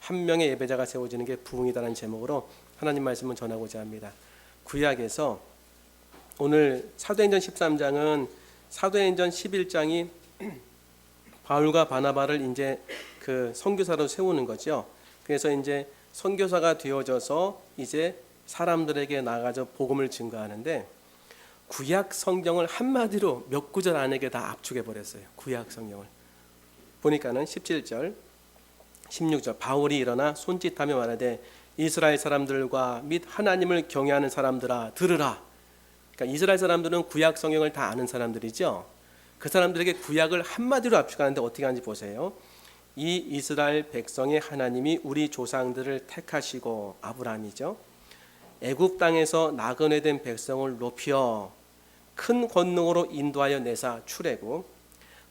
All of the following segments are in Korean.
한 명의 예배자가 세워지는 게 부흥이다라는 제목으로 하나님 말씀을 전하고자 합니다. 구약에서 오늘 사도행전 13장은 사도행전 11장이 바울과 바나바를 이제 그 선교사로 세우는 거죠. 그래서 이제 선교사가 되어져서 이제 사람들에게 나가서 복음을 증거하는데, 구약 성경을 한마디로 몇 구절 안에게 다 압축해 버렸어요. 구약 성경을 보니까는 17절 16절 바울이 일어나 손짓하며 말하되 이스라엘 사람들과 및 하나님을 경외하는 사람들아 들으라. 그러니까 이스라엘 사람들은 구약 성경을 다 아는 사람들이죠. 그 사람들에게 구약을 한마디로 압축하는데 어떻게 하는지 보세요. 이 이스라엘 백성의 하나님이 우리 조상들을 택하시고, 아브라함이죠, 애굽 땅에서 나그네 된 백성을 높여 큰 권능으로 인도하여 내사 출애굽,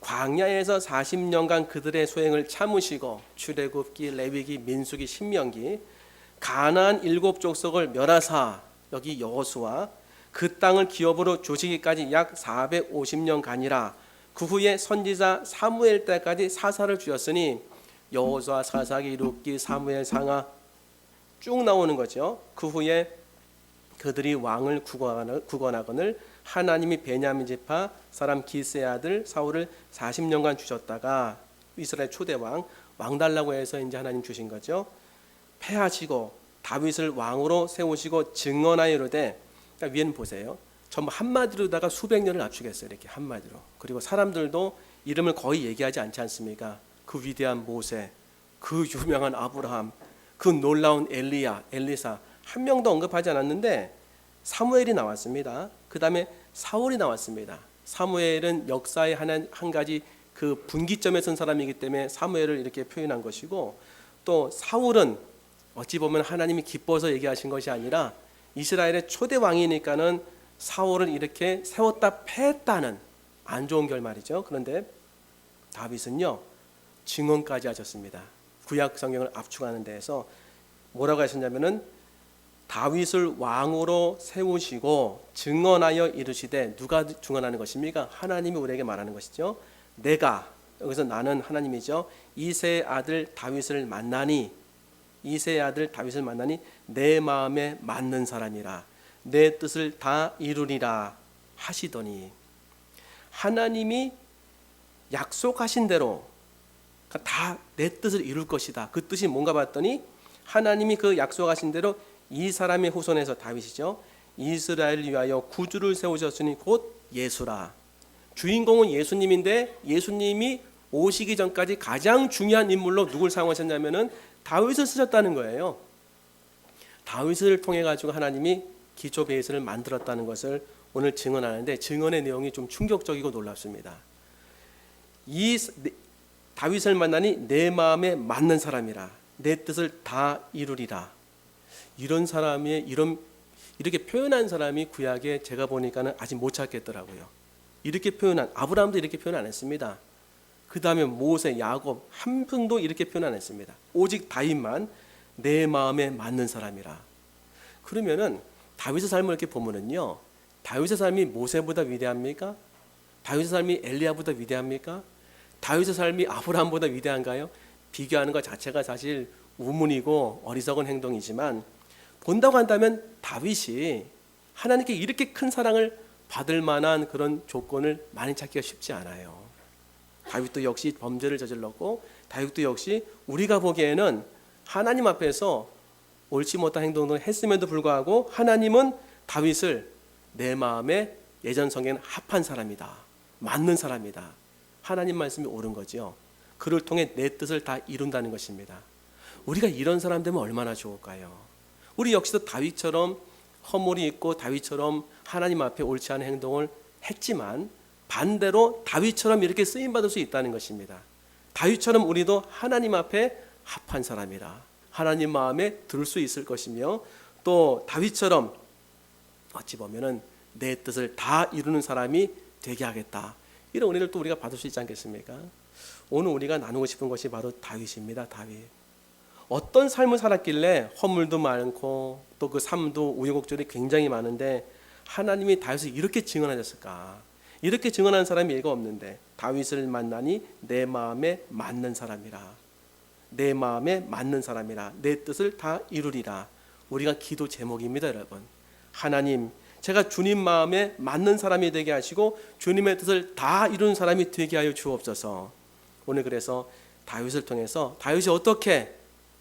광야에서 40년간 그들의 소행을 참으시고, 출애굽기, 레위기, 민수기, 신명기, 가나안 7족속을 멸하사 여기 여호수아 그 땅을 기업으로 주시기까지 약 450년간이라. 그 후에 선지자 사무엘 때까지 사사를 주셨으니 여호수아, 사사기, 룻기, 사무엘, 상하 쭉 나오는 거죠. 그 후에 그들이 왕을 구건하거늘 하나님이 베냐민 지파 사람 기스의 아들 사울을 40년간 주셨다가 이스라엘 초대 왕 달라고 해서 이제 하나님 주신 거죠. 패하시고 다윗을 왕으로 세우시고 증언하여 이르되, 그러니까 위에는 보세요. 전부 한마디로다가 수백 년을 압축했어요. 이렇게 한마디로. 그리고 사람들도 이름을 거의 얘기하지 않지 않습니까? 그 위대한 모세, 그 유명한 아브라함, 그 놀라운 엘리야, 엘리사 한 명도 언급하지 않았는데 사무엘이 나왔습니다. 그 다음에 사울이 나왔습니다. 사무엘은 역사의 한 가지 그 분기점에 선 사람이기 때문에 사무엘을 이렇게 표현한 것이고, 또 사울은 어찌 보면 하나님이 기뻐서 얘기하신 것이 아니라 이스라엘의 초대 왕이니까는 사울을 이렇게 세웠다 패했다는 안 좋은 결말이죠. 그런데 다윗은요 증언까지 하셨습니다. 구약 성경을 압축하는 데에서 뭐라고 하셨냐면은 다윗을 왕으로 세우시고 증언하여 이르시되, 누가 증언하는 것입니까? 하나님이 우리에게 말하는 것이죠. 내가, 여기서 나는 하나님이죠, 이새의 아들 다윗을 만나니, 이새의 아들 다윗을 만나니 내 마음에 맞는 사람이라 내 뜻을 다 이루리라 하시더니, 하나님이 약속하신 대로 다 내 뜻을 이룰 것이다. 그 뜻이 뭔가 봤더니 하나님이 그 약속하신 대로 이 사람의 후손에서, 다윗이죠, 이스라엘을 위하여 구주를 세우셨으니 곧 예수라. 주인공은 예수님인데 예수님이 오시기 전까지 가장 중요한 인물로 누굴 사용하셨냐면은 다윗을 쓰셨다는 거예요. 다윗을 통해 가지고 하나님이 기초 베이스를 만들었다는 것을 오늘 증언하는데, 증언의 내용이 좀 충격적이고 놀랍습니다. 이 다윗을 만나니 내 마음에 맞는 사람이라 내 뜻을 다 이루리라. 이런 사람이 이렇게 표현한 사람이 구약에 제가 보니까는 아직 못 찾겠더라고요. 이렇게 표현한 아브라함도 이렇게 표현 안 했습니다. 그 다음에 모세, 야곱 한 분도 이렇게 표현 안 했습니다. 오직 다윗만 내 마음에 맞는 사람이라. 그러면은 다윗의 삶을 이렇게 보면은요, 다윗의 삶이 모세보다 위대합니까? 다윗의 삶이 엘리야보다 위대합니까? 다윗의 삶이 아브라함보다 위대한가요? 비교하는 것 자체가 사실 우문이고 어리석은 행동이지만, 본다고 한다면 다윗이 하나님께 이렇게 큰 사랑을 받을 만한 그런 조건을 많이 찾기가 쉽지 않아요. 다윗도 역시 범죄를 저질렀고, 다윗도 역시 우리가 보기에는 하나님 앞에서 옳지 못한 행동을 했음에도 불구하고 하나님은 다윗을 내 마음에 예전 성경에는 합한 사람이다, 맞는 사람이다, 하나님 말씀이 옳은 거죠. 그를 통해 내 뜻을 다 이룬다는 것입니다. 우리가 이런 사람 되면 얼마나 좋을까요? 우리 역시도 다윗처럼 허물이 있고 다윗처럼 하나님 앞에 옳지 않은 행동을 했지만, 반대로 다윗처럼 이렇게 쓰임받을 수 있다는 것입니다. 다윗처럼 우리도 하나님 앞에 합한 사람이라 하나님 마음에 들 수 있을 것이며, 또 다윗처럼 어찌 보면은 내 뜻을 다 이루는 사람이 되게 하겠다, 이런 은혜를 또 우리가 받을 수 있지 않겠습니까? 오늘 우리가 나누고 싶은 것이 바로 다윗입니다. 다윗 어떤 삶을 살았길래 허물도 많고 또 그 삶도 우여곡절이 굉장히 많은데 하나님이 다윗을 이렇게 증언하셨을까? 이렇게 증언하는 사람이 예가 없는데, 다윗을 만나니 내 마음에 맞는 사람이라 내 마음에 맞는 사람이라 내 뜻을 다 이루리라. 우리가 기도 제목입니다, 여러분. 하나님, 제가 주님 마음에 맞는 사람이 되게 하시고 주님의 뜻을 다 이루는 사람이 되게 하여 주옵소서. 오늘 그래서 다윗을 통해서 다윗이 어떻게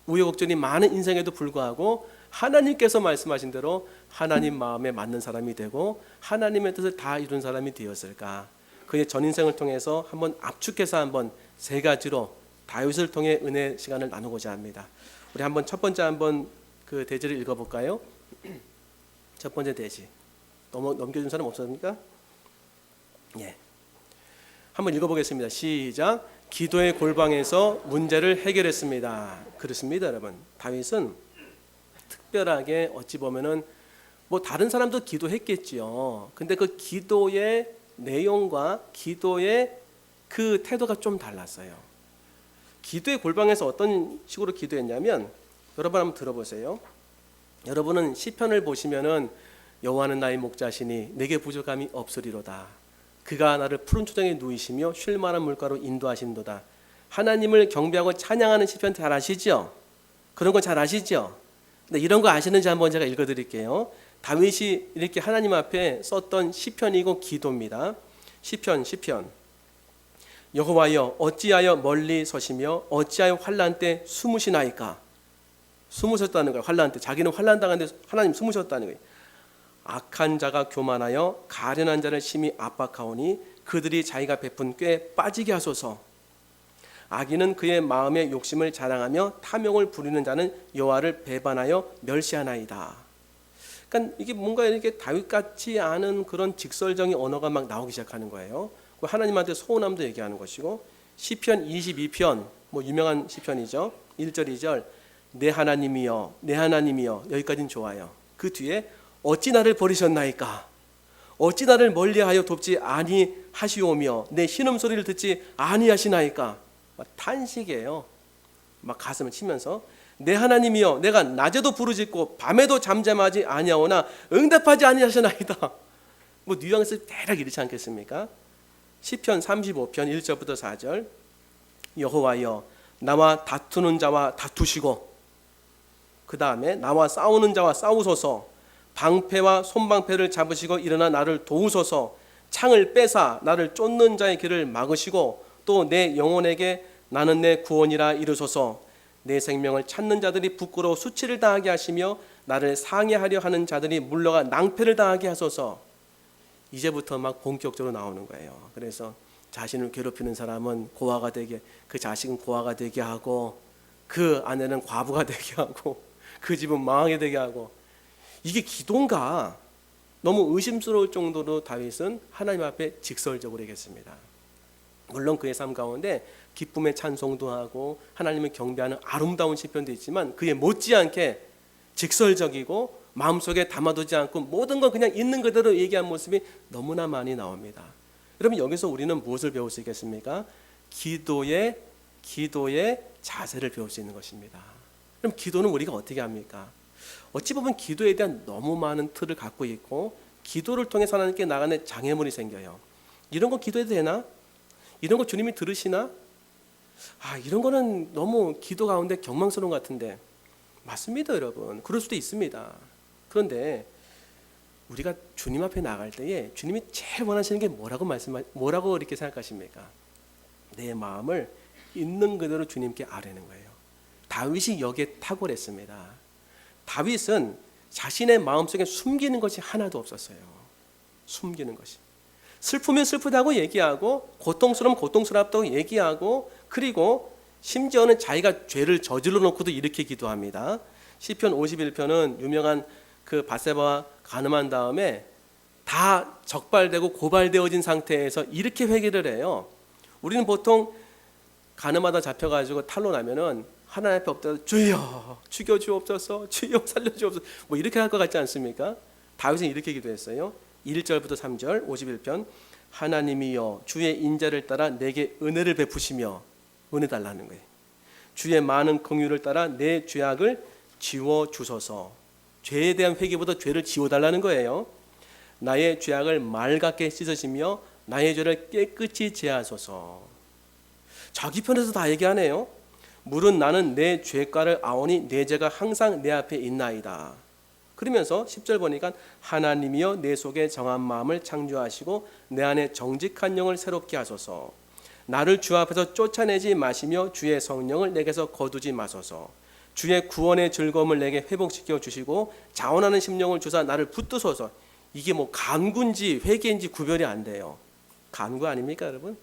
우여곡절이 많은 인생에도 불구하고 하나님께서 말씀하신 대로 하나님 마음에 맞는 사람이 되고 하나님의 뜻을 다 이룬 사람이 되었을까? 그의 전 인생을 통해서 한번 압축해서 한번 세 가지로 다윗을 통해 은혜 시간을 나누고자 합니다. 우리 한번 첫 번째 한번 그 대지를 읽어볼까요? 첫 번째 대지. 너무 넘겨준 사람 없습니까? 예. 한번 읽어보겠습니다. 시작. 기도의 골방에서 문제를 해결했습니다. 그렇습니다, 여러분. 다윗은 특별하게 어찌 보면은 뭐 다른 사람도 기도했겠지요. 근데 그 기도의 내용과 기도의 그 태도가 좀 달랐어요. 기도의 골방에서 어떤 식으로 기도했냐면, 여러분 한번 들어보세요. 여러분은 시편을 보시면은 여호와는 나의 목자시니 내게 부족함이 없으리로다. 그가 나를 푸른 초장에 누이시며 쉴 만한 물가로 인도하신도다. 하나님을 경배하고 찬양하는 시편 잘 아시죠? 그런 거 잘 아시죠? 근데 이런 거 아시는지 한번 제가 읽어드릴게요. 다윗이 이렇게 하나님 앞에 썼던 시편이고 기도입니다. 시편 여호와여 어찌하여 멀리 서시며 어찌하여 환난 때 숨으시나이까. 숨으셨다는 거예요. 환난 때 자기는 환난 당하는데 하나님 숨으셨다는 거예요. 악한 자가 교만하여 가련한 자를 심히 압박하오니 그들이 자기가 베푼 꾀에 빠지게 하소서. 악인은 그의 마음의 욕심을 자랑하며 탐욕을 부리는 자는 여호와를 배반하여 멸시하나이다. 그러니까 이게 뭔가 이렇게 다윗 같지 않은 그런 직설적인 언어가 막 나오기 시작하는 거예요. 하나님한테 소원함도 얘기하는 것이고, 시편 22편 뭐 유명한 시편이죠. 1절 2절 내 하나님이여 내 하나님이여, 여기까지는 좋아요. 그 뒤에 어찌 나를 버리셨나이까. 어찌 나를 멀리하여 돕지 아니하시오며 내 신음소리를 듣지 아니하시나이까. 막 탄식이에요. 막 가슴을 치면서 내 하나님이여 내가 낮에도 부르짖고 밤에도 잠잠하지 아니하오나 응답하지 아니하시나이다. 뭐 뉘앙스 대략 이렇지 않겠습니까? 시편 35편 1절부터 4절 여호와여 나와 다투는 자와 다투시고, 그 다음에 나와 싸우는 자와 싸우소서. 방패와 손방패를 잡으시고 일어나 나를 도우소서. 창을 빼사 나를 쫓는 자의 길을 막으시고 또 내 영혼에게 나는 내 구원이라 이르소서. 내 생명을 찾는 자들이 부끄러워 수치를 당하게 하시며 나를 상해하려 하는 자들이 물러가 낭패를 당하게 하소서. 이제부터 막 본격적으로 나오는 거예요. 그래서 자신을 괴롭히는 사람은 고아가 되게, 그 자식은 고아가 되게 하고, 그 아내는 과부가 되게 하고, 그 집은 망하게 되게 하고. 이게 기도인가? 너무 의심스러울 정도로 다윗은 하나님 앞에 직설적으로 얘기했습니다. 물론 그의 삶 가운데 기쁨의 찬송도 하고 하나님을 경배하는 아름다운 시편도 있지만, 그에 못지않게 직설적이고 마음속에 담아두지 않고 모든 건 그냥 있는 그대로 얘기한 모습이 너무나 많이 나옵니다. 여러분, 여기서 우리는 무엇을 배울 수 있겠습니까? 기도의 자세를 배울 수 있는 것입니다. 그럼 기도는 우리가 어떻게 합니까? 어찌 보면 기도에 대한 너무 많은 틀을 갖고 있고, 기도를 통해서 하나님께 나가는 장애물이 생겨요. 이런 거 기도해도 되나? 이런 거 주님이 들으시나? 이런 거는 너무 기도 가운데 경망스러운 것 같은데. 맞습니다, 여러분. 그럴 수도 있습니다. 그런데 우리가 주님 앞에 나갈 때에 주님이 제일 원하시는 게 뭐라고 이렇게 생각하십니까? 내 마음을 있는 그대로 주님께 아뢰는 거예요. 다윗이 여기에 탁월했습니다. 다윗은 자신의 마음속에 숨기는 것이 하나도 없었어요. 숨기는 것이. 슬프면 슬프다고 얘기하고, 고통스러우면 고통스럽다고 얘기하고, 그리고 심지어는 자기가 죄를 저질러 놓고도 이렇게 기도합니다. 시편 51편은 유명한 그 밧세바와 간음한 다음에 다 적발되고 고발되어진 상태에서 이렇게 회개를 해요. 우리는 보통 간음하다 잡혀가지고 탄로나면은 하나님 앞에 엎드려 주여 죽여주옵소서, 주여 살려주옵소서, 뭐 이렇게 할 것 같지 않습니까? 다윗은 이렇게 기도했어요. 1절부터 3절 51편 하나님이여 주의 인자를 따라 내게 은혜를 베푸시며, 은혜 달라는 거예요. 주의 많은 긍휼을 따라 내 죄악을 지워주소서. 죄에 대한 회개보다 죄를 지워달라는 거예요. 나의 죄악을 맑게 씻으시며 나의 죄를 깨끗이 제하소서. 자기 편에서 다 얘기하네요. 물은 나는 내 죄가를 아오니 내 죄가 항상 내 앞에 있나이다. 그러면서 10절 보니까 하나님이여 내 속에 정한 마음을 창조하시고 내 안에 정직한 영을 새롭게 하소서. 나를 주 앞에서 쫓아내지 마시며 주의 성령을 내게서 거두지 마소서. 주의 구원의 즐거움을 내게 회복시켜 주시고 자원하는 심령을 주사 나를 붙드소서. 이게 뭐 간구인지 회개인지 구별이 안 돼요. 간구 아닙니까 여러분?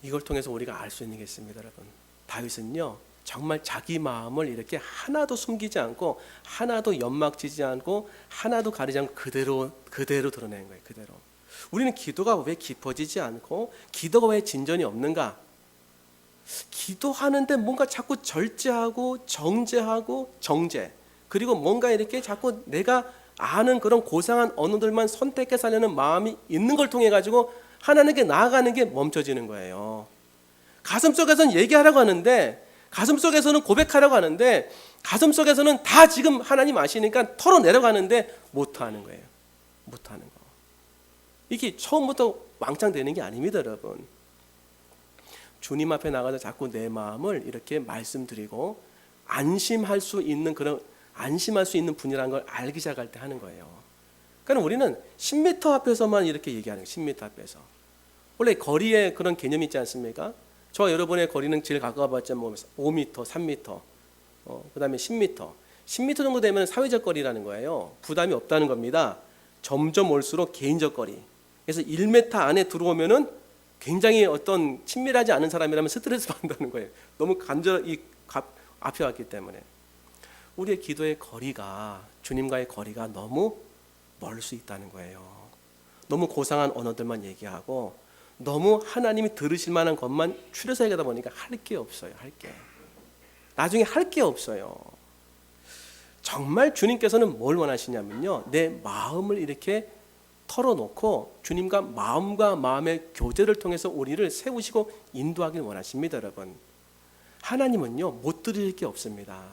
이걸 통해서 우리가 알 수 있는 게 있습니다 여러분. 다윗은요 정말 자기 마음을 이렇게 하나도 숨기지 않고 하나도 연막지지 않고 하나도 가리지 않고 그대로 드러낸 거예요. 그대로. 우리는 기도가 왜 깊어지지 않고 기도가 왜 진전이 없는가? 기도하는데 뭔가 자꾸 절제하고 정제하고 정제, 그리고 뭔가 이렇게 자꾸 내가 아는 그런 고상한 언어들만 선택해 살려는 마음이 있는 걸 통해 가지고 하나님께 나아가는 게 멈춰지는 거예요. 가슴속에서는 얘기하라고 하는데, 가슴속에서는 고백하라고 하는데, 가슴속에서는 다 지금 하나님 아시니까 털어내려고 하는데 못하는 거예요. 못하는 거. 이게 처음부터 왕창 되는 게 아닙니다 여러분. 주님 앞에 나가서 자꾸 내 마음을 이렇게 말씀드리고 안심할 수 있는 그런, 안심할 수 있는 분이라는 걸 알기 시작할 때 하는 거예요. 그러니까 우리는 10m 앞에서만 이렇게 얘기하는 거예요. 10m 앞에서. 원래 거리에 그런 개념이 있지 않습니까? 저와 여러분의 거리는 제일 가까워봤자 뭐 5m, 3m, 그 다음에 10m. 10m 정도 되면 사회적 거리라는 거예요. 부담이 없다는 겁니다. 점점 올수록 개인적 거리. 그래서 1m 안에 들어오면은 굉장히 어떤 친밀하지 않은 사람이라면 스트레스 받는다는 거예요. 너무 간절히 앞에 왔기 때문에. 우리의 기도의 거리가, 주님과의 거리가 너무 멀 수 있다는 거예요. 너무 고상한 언어들만 얘기하고 너무 하나님이 들으실 만한 것만 추려서 얘기하다 보니까 할 게 없어요. 할 게. 나중에 할 게 없어요. 정말 주님께서는 뭘 원하시냐면요, 내 마음을 이렇게 털어놓고 주님과 마음과 마음의 교제를 통해서 우리를 세우시고 인도하길 원하십니다 여러분. 하나님은요 못 드릴 게 없습니다.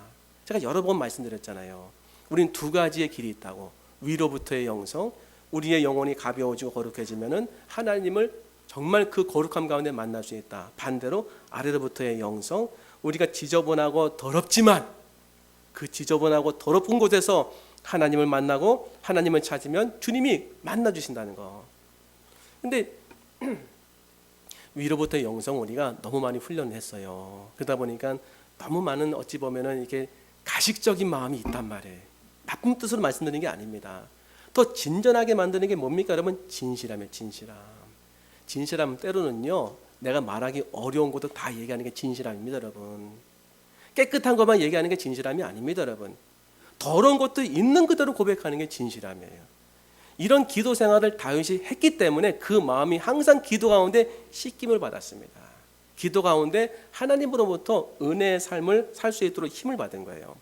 제가 여러 번 말씀드렸잖아요. 우리는 두 가지의 길이 있다고. 위로부터의 영성, 우리의 영혼이 가벼워지고 거룩해지면은 하나님을 정말 그 거룩함 가운데 만날 수 있다. 반대로 아래로부터의 영성, 우리가 지저분하고 더럽지만 그 지저분하고 더럽은 곳에서 하나님을 만나고 하나님을 찾으면 주님이 만나 주신다는 거. 근데 위로부터의 영성 우리가 너무 많이 훈련을 했어요. 그러다 보니까 너무 많은, 어찌 보면은 이렇게 가식적인 마음이 있단 말이에요. 나쁜 뜻으로 말씀드리는 게 아닙니다. 더 진전하게 만드는 게 뭡니까 여러분? 진실함이에요. 진실함. 진실함 때로는요 내가 말하기 어려운 것도 다 얘기하는 게 진실함입니다 여러분. 깨끗한 것만 얘기하는 게 진실함이 아닙니다 여러분. 더러운 것도 있는 그대로 고백하는 게 진실함이에요. 이런 기도 생활을 다윗이 했기 때문에 그 마음이 항상 기도 가운데 씻김을 받았습니다. 기도 가운데 하나님으로부터 은혜의 삶을 살 수 있도록 힘을 받은 거예요.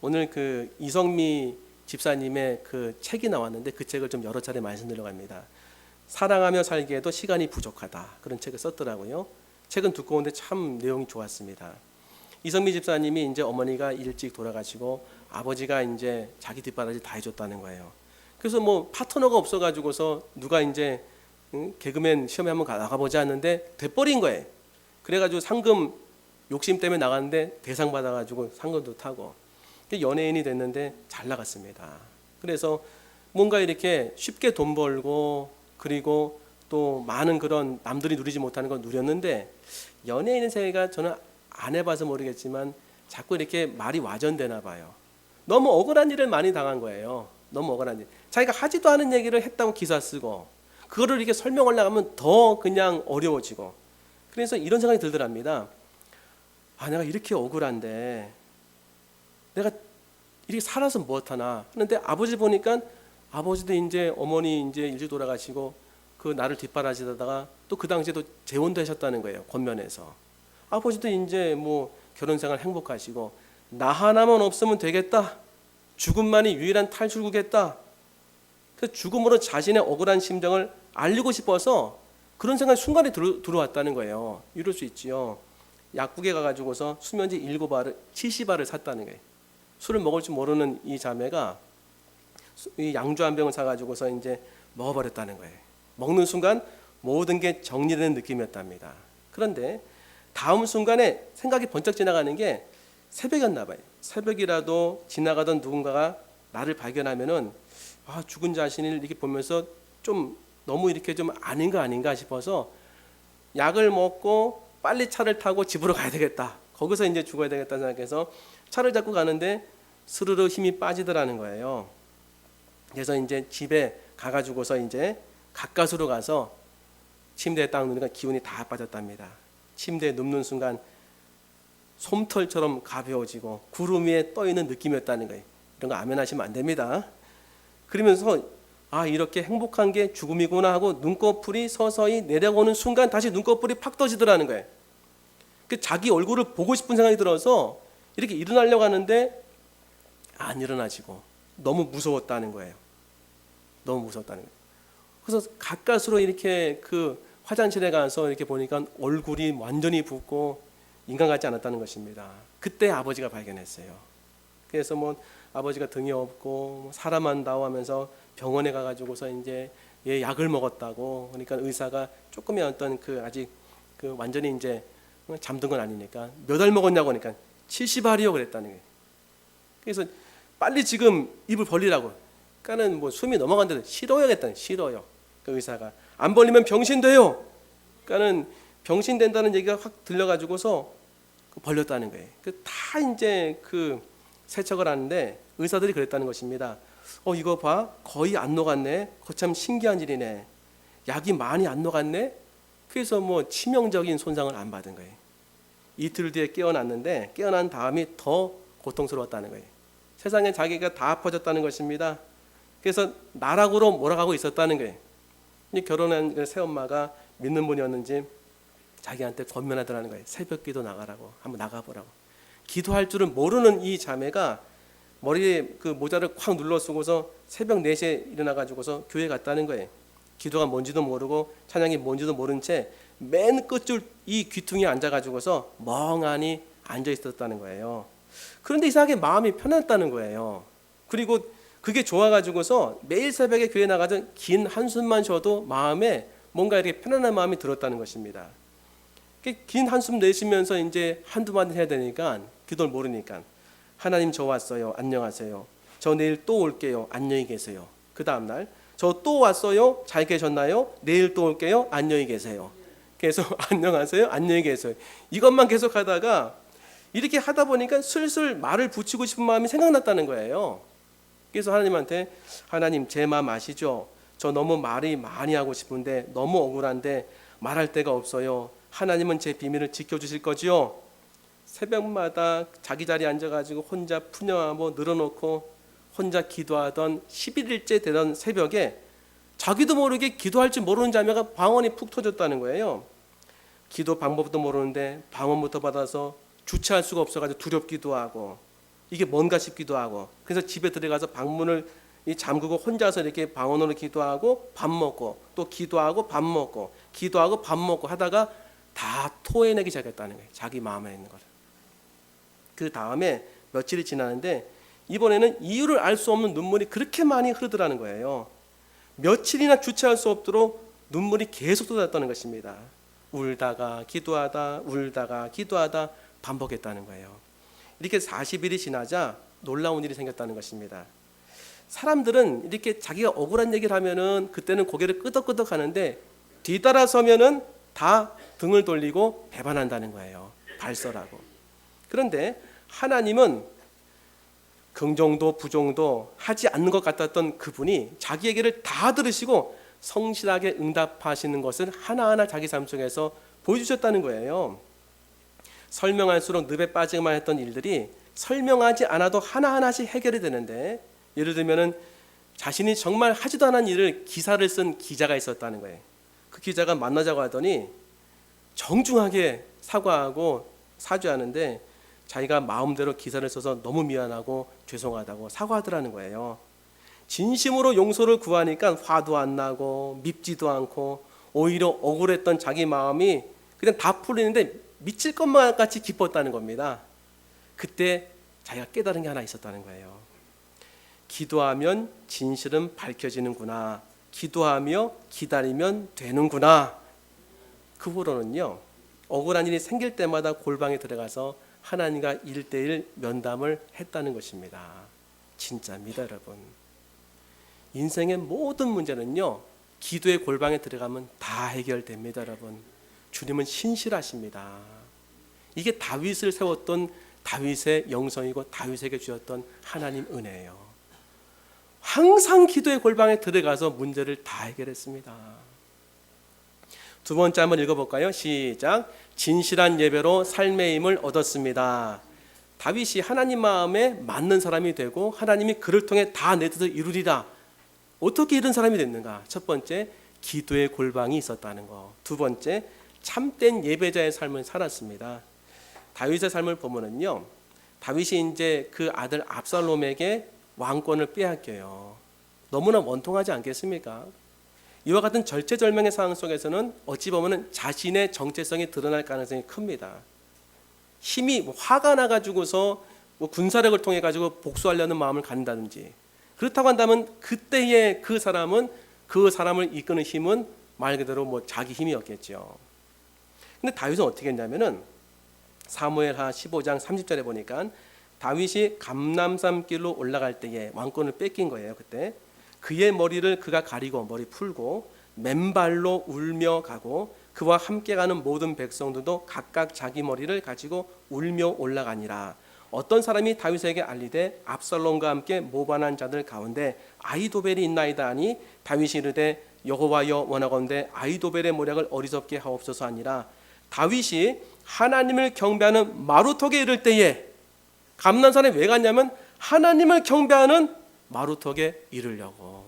오늘 그 이성미 집사님의 그 책이 나왔는데 그 책을 좀 여러 차례 말씀드려 갑니다. 사랑하며 살기에도 시간이 부족하다, 그런 책을 썼더라고요. 책은 두꺼운데 참 내용이 좋았습니다. 이성미 집사님이 이제 어머니가 일찍 돌아가시고 아버지가 이제 자기 뒷바라지 다 해줬다는 거예요. 그래서 뭐 파트너가 없어가지고서 누가 이제 개그맨 시험에 한번 나가보자 하는데 돼버린 거예요. 그래가지고 상금 욕심 때문에 나갔는데 대상 받아가지고 상금도 타고 연예인이 됐는데 잘 나갔습니다. 그래서 뭔가 이렇게 쉽게 돈 벌고 그리고 또 많은 그런 남들이 누리지 못하는 걸 누렸는데, 연예인의 세계가 저는 안 해봐서 모르겠지만 자꾸 이렇게 말이 와전되나 봐요. 너무 억울한 일을 많이 당한 거예요. 너무 억울한 일. 자기가 하지도 않은 얘기를 했다고 기사 쓰고 그거를 이렇게 설명하려고 하면 더 그냥 어려워지고. 그래서 이런 생각이 들더랍니다. 아, 내가 이렇게 억울한데 내가 이렇게 살아서 무엇하나 하는데, 아버지 보니까 아버지도 이제 어머니 이제 일찍 돌아가시고 그 나를 뒷바라지다가 또 그 당시에도 재혼도 하셨다는 거예요. 권면에서. 아버지도 이제 뭐 결혼 생활 행복하시고 나 하나만 없으면 되겠다. 죽음만이 유일한 탈출구겠다. 그 죽음으로 자신의 억울한 심정을 알리고 싶어서 그런 생각이 순간에 들어왔다는 거예요. 이럴 수 있지요. 약국에 가가지고서 수면제 7알을 70알을 샀다는 거예요. 술을 먹을 줄 모르는 이 자매가 이 양주 한 병을 사가지고서 이제 먹어버렸다는 거예요. 먹는 순간 모든 게 정리되는 느낌이었답니다. 그런데 다음 순간에 생각이 번쩍 지나가는 게 새벽이었나 봐요. 새벽이라도 지나가던 누군가가 나를 발견하면은 죽은 자신을 이렇게 보면서 좀 너무 이렇게 좀 아닌가 싶어서 약을 먹고 빨리 차를 타고 집으로 가야 되겠다. 거기서 이제 죽어야 되겠다 생각해서 차를 잡고 가는데 스르르 힘이 빠지더라는 거예요. 그래서 이제 집에 가가지고서 이제 가까스로 가서 침대에 딱 누우니까 기운이 다 빠졌답니다. 침대에 눕는 순간 솜털처럼 가벼워지고 구름 위에 떠 있는 느낌이었다는 거예요. 이런 거 아멘하시면 안 됩니다. 그러면서 이렇게 행복한 게 죽음이구나 하고 눈꺼풀이 서서히 내려오는 순간 다시 눈꺼풀이 팍 떠지더라는 거예요. 자기 얼굴을 보고 싶은 생각이 들어서 이렇게 일어나려고 하는데 안 일어나지고 너무 무서웠다는 거예요. 너무 무서웠다는 거예요. 그래서 가까스로 이렇게 그 화장실에 가서 이렇게 보니까 얼굴이 완전히 붓고 인간 같지 않았다는 것입니다. 그때 아버지가 발견했어요. 그래서 아버지가 등이 없고 사람한다고 하면서 병원에 가가지고서 이제 얘 약을 먹었다고. 그러니까 의사가 조금의 어떤 아직 완전히 이제 잠든 건 아니니까 몇 알 먹었냐고 하니까 70알이요 그랬다는 거예요. 그래서 빨리 지금 입을 벌리라고. 그러니까는 숨이 넘어간다고 싫어야겠다는 싫어요. 그 의사가 안 벌리면 병신돼요. 그러니까는 병신된다는 얘기가 확 들려가지고서 벌렸다는 거예요. 다 이제 세척을 하는데 의사들이 그랬다는 것입니다. 이거 봐, 거의 안 녹았네. 참 신기한 일이네. 약이 많이 안 녹았네. 그래서 치명적인 손상을 안 받은 거예요. 이틀 뒤에 깨어났는데 깨어난 다음이 더 고통스러웠다는 거예요. 세상에 자기가 다 아파졌다는 것입니다. 그래서 나락으로 몰아가고 있었다는 거예요. 결혼한 새엄마가 믿는 분이었는지 자기한테 권면하더라는 거예요. 새벽기도 나가라고, 한번 나가보라고. 기도할 줄은 모르는 이 자매가 머리에 모자를 콱 눌러 쓰고서 새벽 4시에 일어나가지고서 교회 갔다는 거예요. 기도가 뭔지도 모르고 찬양이 뭔지도 모른 채 맨 끝줄 이 귀퉁이에 앉아가지고서 멍하니 앉아 있었다는 거예요. 그런데 이상하게 마음이 편했다는 거예요. 그리고 그게 좋아가지고서 매일 새벽에 교회 나가서 긴 한숨만 쉬어도 마음에 뭔가 이렇게 편안한 마음이 들었다는 것입니다. 긴 한숨 내쉬면서 이제 한두 마디 해야 되니까 기도를 모르니까 하나님 저 왔어요. 안녕하세요. 저 내일 또 올게요. 안녕히 계세요. 그 다음날 저 또 왔어요. 잘 계셨나요? 내일 또 올게요. 안녕히 계세요. 계속 안녕하세요. 안녕히 계세요. 이것만 계속 하다가 이렇게 하다 보니까 슬슬 말을 붙이고 싶은 마음이 생각났다는 거예요. 그래서 하나님한테 하나님 제 마음 아시죠? 저 너무 말이 많이 하고 싶은데 너무 억울한데 말할 데가 없어요. 하나님은 제 비밀을 지켜주실 거지요? 새벽마다 자기 자리에 앉아가지고 혼자 푸념하고 늘어놓고 혼자 기도하던 11일째 되던 새벽에 자기도 모르게 기도할 줄 모르는 자매가 방언이 푹 터졌다는 거예요. 기도 방법도 모르는데 방언부터 받아서 주체할 수가 없어가지고 두렵기도 하고 이게 뭔가 싶기도 하고 그래서 집에 들어가서 방문을 잠그고 혼자서 이렇게 방언으로 기도하고 밥 먹고 또 기도하고 밥 먹고 기도하고 밥 먹고 하다가 다 토해내기 시작했다는 거예요. 자기 마음에 있는 거를. 그 다음에 며칠이 지나는데 이번에는 이유를 알 수 없는 눈물이 그렇게 많이 흐르더라는 거예요. 며칠이나 주체할 수 없도록 눈물이 계속 쏟아졌다는 것입니다. 울다가 기도하다 울다가 기도하다 반복했다는 거예요. 이렇게 40일이 지나자 놀라운 일이 생겼다는 것입니다. 사람들은 이렇게 자기가 억울한 얘기를 하면은 그때는 고개를 끄덕끄덕 하는데 뒤따라서면은 다 등을 돌리고 배반한다는 거예요. 발설하고. 그런데 하나님은 긍정도 부정도 하지 않는 것 같았던 그분이 자기 얘기를 다 들으시고 성실하게 응답하시는 것을 하나하나 자기 삶 속에서 보여주셨다는 거예요. 설명할수록 늪에 빠지기만 했던 일들이 설명하지 않아도 하나하나씩 해결이 되는데 예를 들면은 자신이 정말 하지도 않은 일을 기사를 쓴 기자가 있었다는 거예요. 그 기자가 만나자고 하더니 정중하게 사과하고 사죄하는데 자기가 마음대로 기사를 써서 너무 미안하고 죄송하다고 사과하더라는 거예요. 진심으로 용서를 구하니까 화도 안 나고 밉지도 않고 오히려 억울했던 자기 마음이 그냥 다 풀리는데 미칠 것만 같이 기뻤다는 겁니다. 그때 자기가 깨달은 게 하나 있었다는 거예요. 기도하면 진실은 밝혀지는구나. 기도하며 기다리면 되는구나. 그 후로는요 억울한 일이 생길 때마다 골방에 들어가서 하나님과 1대1 면담을 했다는 것입니다. 진짜입니다, 여러분. 인생의 모든 문제는요, 기도의 골방에 들어가면 다 해결됩니다, 여러분. 주님은 신실하십니다. 이게 다윗을 세웠던 다윗의 영성이고 다윗에게 주었던 하나님 은혜예요. 항상 기도의 골방에 들어가서 문제를 다 해결했습니다. 두 번째 한번 읽어볼까요? 시작. 진실한 예배로 삶의 힘을 얻었습니다. 다윗이 하나님 마음에 맞는 사람이 되고 하나님이 그를 통해 다 내 뜻을 이루리라. 어떻게 이런 사람이 됐는가? 첫 번째, 기도의 골방이 있었다는 거. 두 번째, 참된 예배자의 삶을 살았습니다. 다윗의 삶을 보면은요, 다윗이 이제 그 아들 압살롬에게 왕권을 빼앗겨요. 너무나 원통하지 않겠습니까? 이와 같은 절체절명의 상황 속에서는 어찌 보면 자신의 정체성이 드러날 가능성이 큽니다. 힘이 화가 나가지고서 군사력을 통해 가지고 복수하려는 마음을 갖는다든지, 그렇다고 한다면 그때의 그 사람은 그 사람을 이끄는 힘은 말 그대로 자기 힘이었겠죠. 근데 다윗은 어떻게 했냐면은 사무엘하 15장 30절에 보니까 다윗이 감람산 길로 올라갈 때에 왕권을 뺏긴 거예요. 그때 그의 머리를 그가 가리고 머리 풀고 맨발로 울며 가고 그와 함께 가는 모든 백성들도 각각 자기 머리를 가지고 울며 올라가니라. 어떤 사람이 다윗에게 알리되 압살롬과 함께 모반한 자들 가운데 아히도벨이 있나이다 하니 다윗이 이르되 여호와여 원하건대 아히도벨의 모략을 어리석게 하옵소서 하니라. 다윗이 하나님을 경배하는 마루턱에 이를 때에, 감난산에 왜 갔냐면 하나님을 경배하는 마루턱에 이르려고.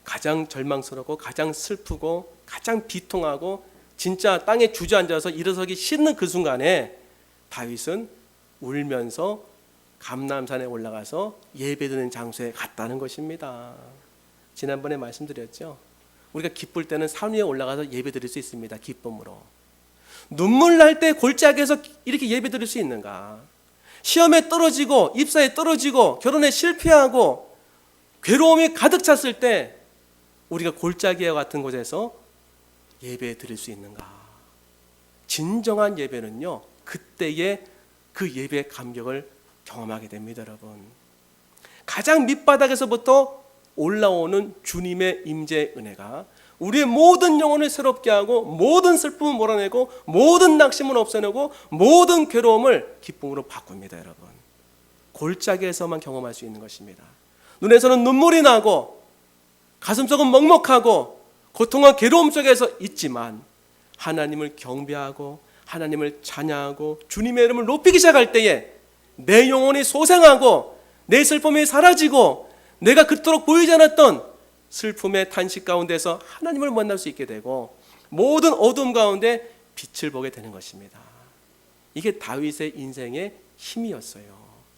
가장 절망스럽고 가장 슬프고 가장 비통하고 진짜 땅에 주저앉아서 일어서기 싫은 그 순간에 다윗은 울면서 감람산에 올라가서 예배드리는 장소에 갔다는 것입니다. 지난번에 말씀드렸죠. 우리가 기쁠 때는 산 위에 올라가서 예배드릴 수 있습니다. 기쁨으로. 눈물 날 때 골짜기에서 이렇게 예배드릴 수 있는가? 시험에 떨어지고 입사에 떨어지고 결혼에 실패하고 괴로움이 가득 찼을 때 우리가 골짜기와 같은 곳에서 예배 드릴 수 있는가? 진정한 예배는요, 그때의 그 예배의 감격을 경험하게 됩니다, 여러분. 가장 밑바닥에서부터 올라오는 주님의 임재의 은혜가 우리의 모든 영혼을 새롭게 하고 모든 슬픔을 몰아내고 모든 낙심을 없애내고 모든 괴로움을 기쁨으로 바꿉니다, 여러분. 골짜기에서만 경험할 수 있는 것입니다. 눈에서는 눈물이 나고 가슴속은 먹먹하고 고통과 괴로움 속에서 있지만 하나님을 경배하고 하나님을 찬양하고 주님의 이름을 높이기 시작할 때에 내 영혼이 소생하고 내 슬픔이 사라지고 내가 그토록 보이지 않았던 슬픔의 탄식 가운데서 하나님을 만날 수 있게 되고 모든 어둠 가운데 빛을 보게 되는 것입니다. 이게 다윗의 인생의 힘이었어요.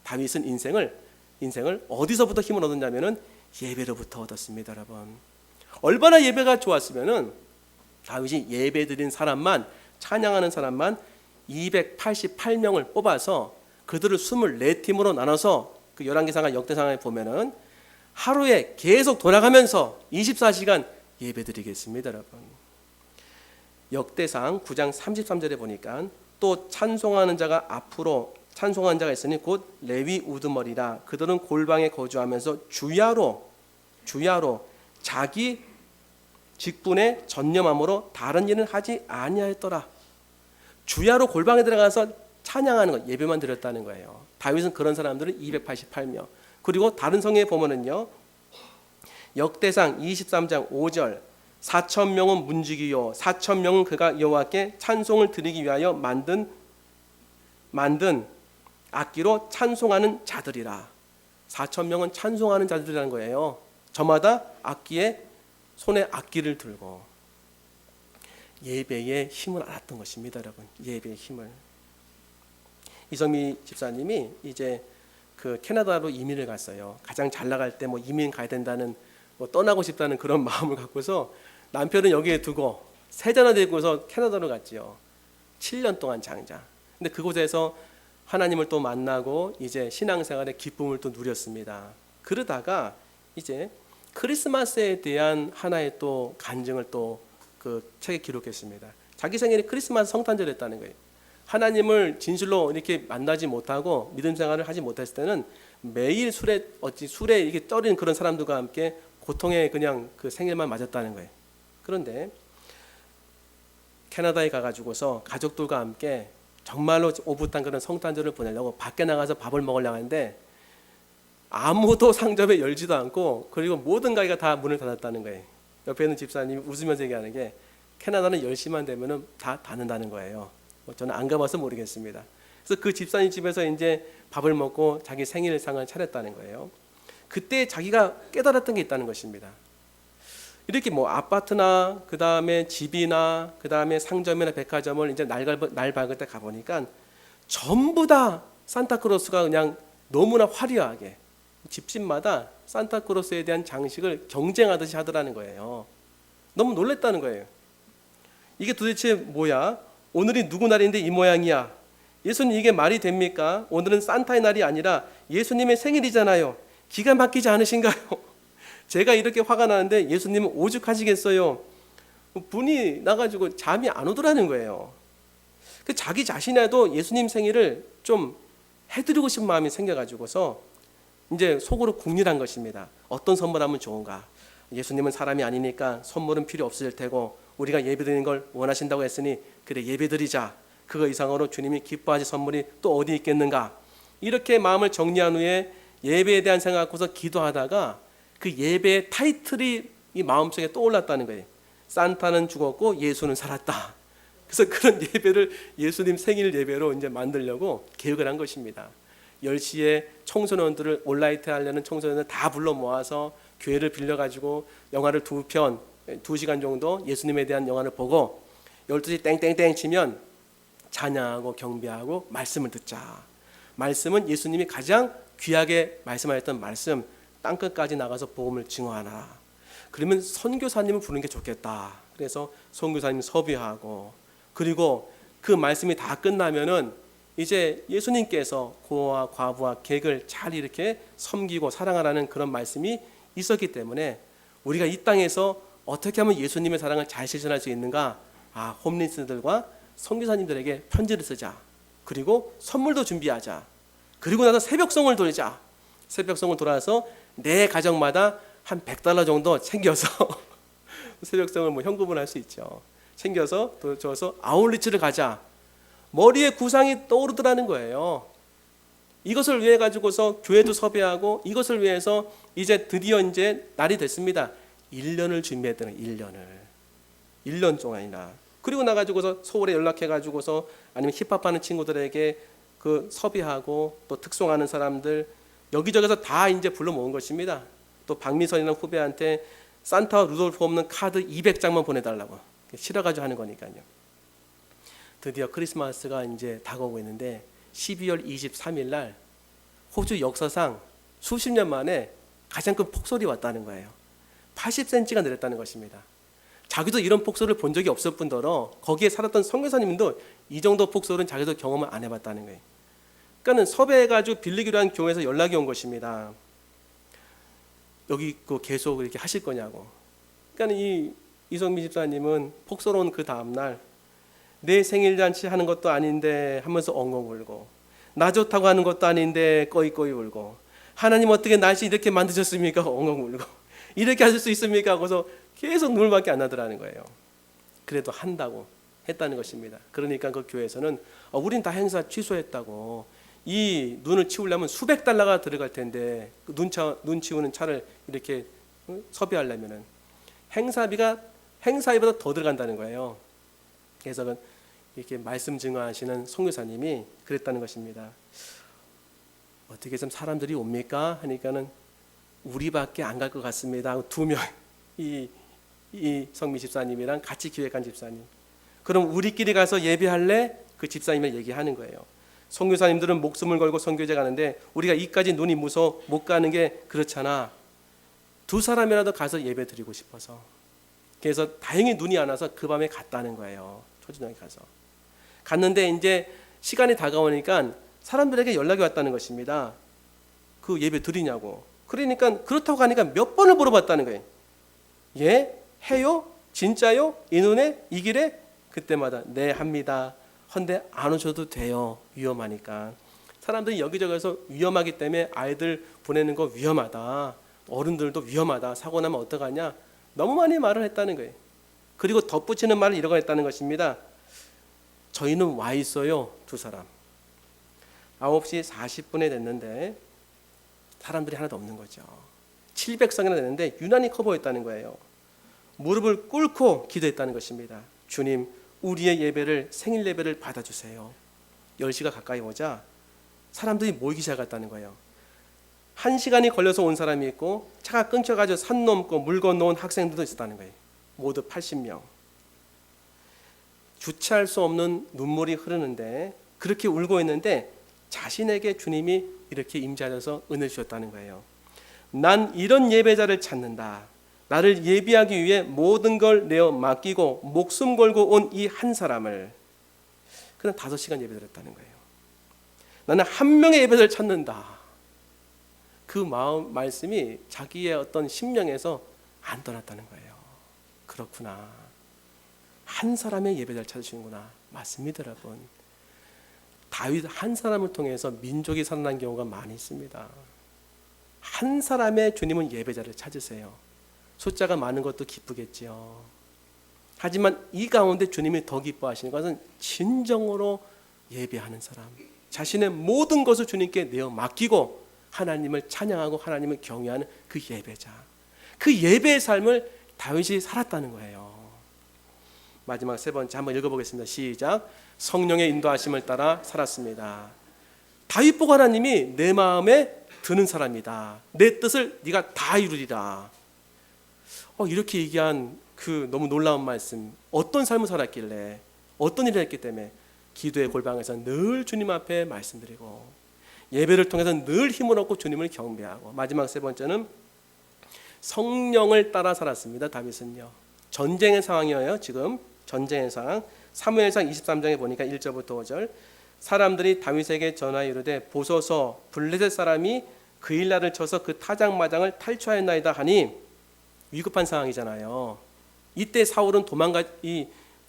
다윗은 인생을 어디서부터 힘을 얻었냐면은 예배로부터 얻었습니다, 여러분. 얼마나 예배가 좋았으면은 다윗이 예배 드린 사람만, 찬양하는 사람만 288명을 뽑아서 그들을 24팀으로 나눠서 그 열왕기상과 역대상에 보면은 하루에 계속 돌아가면서 24시간 예배드리겠습니다, 여러분. 역대상 9장 33절에 보니까 또 찬송하는 자가 앞으로 찬송하는 자가 있으니 곧 레위 우두머리라. 그들은 골방에 거주하면서 주야로 자기 직분에 전념함으로 다른 일은 하지 아니하였더라. 주야로 골방에 들어가서 찬양하는 것, 예배만 드렸다는 거예요. 다윗은 그런 사람들은 288명. 그리고 다른 성에 보면은요, 역대상 23장 5절 4,000명은 문지기요 4,000명은 그가 여호와께 찬송을 드리기 위하여 만든 악기로 찬송하는 자들이라. 4,000명은 찬송하는 자들이라는 거예요. 저마다 손에 악기를 들고 예배의 힘을 알았던 것입니다, 여러분. 예배의 힘을. 이성미 집사님이 이제 그 캐나다로 이민을 갔어요. 가장 잘 나갈 때 이민 가야 된다는 떠나고 싶다는 그런 마음을 갖고서 남편은 여기에 두고 세자나 데리고서 캐나다로 갔지요. 7년 동안 장자. 근데 그곳에서 하나님을 또 만나고 이제 신앙생활의 기쁨을 또 누렸습니다. 그러다가 이제 크리스마스에 대한 하나의 또 간증을 또 그 책에 기록했습니다. 자기 생일이 크리스마스 성탄절이었다는 거예요. 하나님을 진실로 이렇게 만나지 못하고 믿음 생활을 하지 못했을 때는 매일 술에 이렇게 떨리는 그런 사람들과 함께 고통의 그냥 그 생일만 맞았다는 거예요. 그런데 캐나다에 가가지고서 가족들과 함께 정말로 오붓한 그런 성탄절을 보내려고 밖에 나가서 밥을 먹으려고 하는데 아무도 상점에 열지도 않고, 그리고 모든 가게가 다 문을 닫았다는 거예요. 옆에 있는 집사님이 웃으면서 얘기하는 게, 캐나다는 10시만 되면은 다 닫는다는 거예요. 저는 안 가봐서 모르겠습니다. 그래서 그 집사님 집에서 이제 밥을 먹고 자기 생일상을 차렸다는 거예요. 그때 자기가 깨달았던 게 있다는 것입니다. 이렇게 뭐 아파트나 그 다음에 집이나 그 다음에 상점이나 백화점을 이제 날 밝을 때 가보니까 전부 다 산타크로스가 그냥 너무나 화려하게 집집마다 산타크로스에 대한 장식을 경쟁하듯이 하더라는 거예요. 너무 놀랬다는 거예요. 이게 도대체 뭐야? 오늘이 누구 날인데 이 모양이야? 예수님, 이게 말이 됩니까? 오늘은 산타의 날이 아니라 예수님의 생일이잖아요. 기가 막히지 않으신가요? 제가 이렇게 화가 나는데 예수님은 오죽하시겠어요? 분이 나가지고 잠이 안 오더라는 거예요. 자기 자신에도 예수님 생일을 좀 해드리고 싶은 마음이 생겨가지고서 이제 속으로 궁리한 것입니다. 어떤 선물하면 좋은가? 예수님은 사람이 아니니까 선물은 필요 없을 테고, 우리가 예배드리는 걸 원하신다고 했으니 그래, 예배드리자. 그거 이상으로 주님이 기뻐하실 선물이 또 어디 있겠는가? 이렇게 마음을 정리한 후에 예배에 대한 생각 갖고서 기도하다가 그 예배의 타이틀이 이 마음속에 떠올랐다는 거예요. 산타는 죽었고 예수는 살았다. 그래서 그런 예배를 예수님 생일 예배로 이제 만들려고 계획을 한 것입니다. 10시에 청소년들을 온라이트 하려는 청소년을 다 불러 모아서 교회를 빌려가지고 영화를 2편, 2시간 정도 예수님에 대한 영화를 보고 12시 땡땡땡 치면 찬양하고 경배하고 말씀을 듣자. 말씀은 예수님이 가장 귀하게 말씀하셨던 말씀, 땅끝까지 나가서 복음을 증거하라. 그러면 선교사님을 부르는 게 좋겠다. 그래서 선교사님 섭외하고, 그리고 그 말씀이 다 끝나면은 이제 예수님께서 고아와 과부와 객을 잘 이렇게 섬기고 사랑하라는 그런 말씀이 있었기 때문에 우리가 이 땅에서 어떻게 하면 예수님의 사랑을 잘 실천할 수 있는가? 홈리스들과 선교사님들에게 편지를 쓰자. 그리고 선물도 준비하자. 그리고 나서 새벽송을 돌자. 새벽송을 돌아서 내 가정마다 한 $100 정도 챙겨서 새벽송을 뭐 현금을 할 수 있죠. 챙겨서 줘서 아울리츠를 가자. 머리에 구상이 떠오르더라는 거예요. 이것을 위해 가지고서 교회도 섭외하고, 이것을 위해서 이제 드디어 이제 날이 됐습니다. 1년을 준비했다는, 1년 동안이나. 그리고 나가지고서 서울에 연락해가지고서 아니면 힙합하는 친구들에게 그 섭외하고, 또 특송하는 사람들 여기저기서 다 이제 불러 모은 것입니다. 또 박미선이라는 후배한테 산타와 루돌프 없는 카드 200장만 보내달라고 싫어가지고 하는 거니까요. 드디어 크리스마스가 이제 다가오고 있는데 12월 23일 날 호주 역사상 수십 년 만에 가장 큰 폭설이 왔다는 거예요. 80cm가 내렸다는 것입니다. 자기도 이런 폭설을 본 적이 없을 뿐더러 거기에 살았던 선교사님도 이 정도 폭설은 자기도 경험을 안 해봤다는 거예요. 그러니까 섭외해가지고 빌리기로 한 교회에서 연락이 온 것입니다. 여기 계속 이렇게 하실 거냐고. 그러니까 이성민 집사님은 폭설 온 그 다음날 내 생일 잔치 하는 것도 아닌데 하면서 엉엉 울고, 나 좋다고 하는 것도 아닌데 꺼이꺼이 울고, 하나님 어떻게 날씨 이렇게 만드셨습니까? 엉엉 울고, 이렇게 하실 수 있습니까? 하고서 계속 눈물밖에 안 나더라는 거예요. 그래도 한다고 했다는 것입니다. 그러니까 그 교회에서는 우린 다 행사 취소했다고, 이 눈을 치우려면 수백 달러가 들어갈 텐데 눈 치우는 차를 이렇게 섭외하려면은 행사비보다 더 들어간다는 거예요. 그래서 이렇게 말씀 증거하시는 선교사님이 그랬다는 것입니다. 어떻게 좀 사람들이 옵니까? 하니까는 우리밖에 안 갈 것 같습니다. 2명, 이 성미 집사님이랑 같이 기획한 집사님. 그럼 우리끼리 가서 예배할래? 그 집사님을 얘기하는 거예요. 선교사님들은 목숨을 걸고 선교제 가는데 우리가 이까지 눈이 무서워 못 가는 게 그렇잖아. 2사람이라도 가서 예배 드리고 싶어서. 그래서 다행히 눈이 안 와서 그 밤에 갔다는 거예요. 초저녁에 가서 갔는데 이제 시간이 다가오니까 사람들에게 연락이 왔다는 것입니다. 그 예배 드리냐고. 그러니까 그렇다고 가니까 몇 번을 물어봤다는 거예요. 예? 해요? 진짜요? 이 눈에? 이 길에? 그때마다 네 합니다. 헌데 안 오셔도 돼요. 위험하니까. 사람들이 여기저기서 위험하기 때문에 아이들 보내는 거 위험하다. 어른들도 위험하다. 사고 나면 어떡하냐. 너무 많이 말을 했다는 거예요. 그리고 덧붙이는 말을 이러고 했다는 것입니다. 저희는 와 있어요. 두 사람. 9시 40분에 됐는데 사람들이 하나도 없는 거죠. 700성이나 됐는데 유난히 커 보였다는 거예요. 무릎을 꿇고 기도했다는 것입니다. 주님, 우리의 예배를, 생일 예배를 받아주세요. 10시가 가까이 오자 사람들이 모이기 시작했다는 거예요. 1시간이 걸려서 온 사람이 있고 차가 끊겨가지고 산 넘고 물 건너온 학생들도 있었다는 거예요. 모두 80명. 주체할 수 없는 눈물이 흐르는데 그렇게 울고 있는데 자신에게 주님이 이렇게 임재하셔서 은혜 주셨다는 거예요. 난 이런 예배자를 찾는다. 나를 예비하기 위해 모든 걸 내어 맡기고 목숨 걸고 온 이 한 사람을. 그냥 5시간 예배드렸다는 거예요. 나는 한 명의 예배자를 찾는다. 그 마음 말씀이 자기의 어떤 심령에서 안 떠났다는 거예요. 그렇구나. 한 사람의 예배자를 찾으시는구나. 맞습니다, 여러분. 다윗 한 사람을 통해서 민족이 살아난 경우가 많이 있습니다. 한 사람의 주님은 예배자를 찾으세요. 숫자가 많은 것도 기쁘겠지요. 하지만 이 가운데 주님이 더 기뻐하시는 것은 진정으로 예배하는 사람, 자신의 모든 것을 주님께 내어 맡기고 하나님을 찬양하고 하나님을 경외하는 그 예배자, 그 예배의 삶을 다윗이 살았다는 거예요. 마지막 세 번째 한번 읽어보겠습니다. 시작. 성령의 인도하심을 따라 살았습니다. 다윗 보고 하나님이 내 마음에 드는 사람이다. 내 뜻을 네가 다 이루리라. 이렇게 얘기한 그 너무 놀라운 말씀. 어떤 삶을 살았길래, 어떤 일을 했기 때문에 기도의 골방에서 늘 주님 앞에 말씀드리고 예배를 통해서 늘 힘을 얻고 주님을 경배하고, 마지막 세 번째는 성령을 따라 살았습니다. 다윗은요. 전쟁의 상황이에요. 지금 전쟁의 상황. 사무엘상 23장에 보니까 1절부터 5절. 사람들이 다윗에게 전하여 이르되 보소서 블레셋 사람이 그일라를 쳐서 그 타작마당을 탈취하였나이다 하니, 위급한 상황이잖아요. 이때 사울은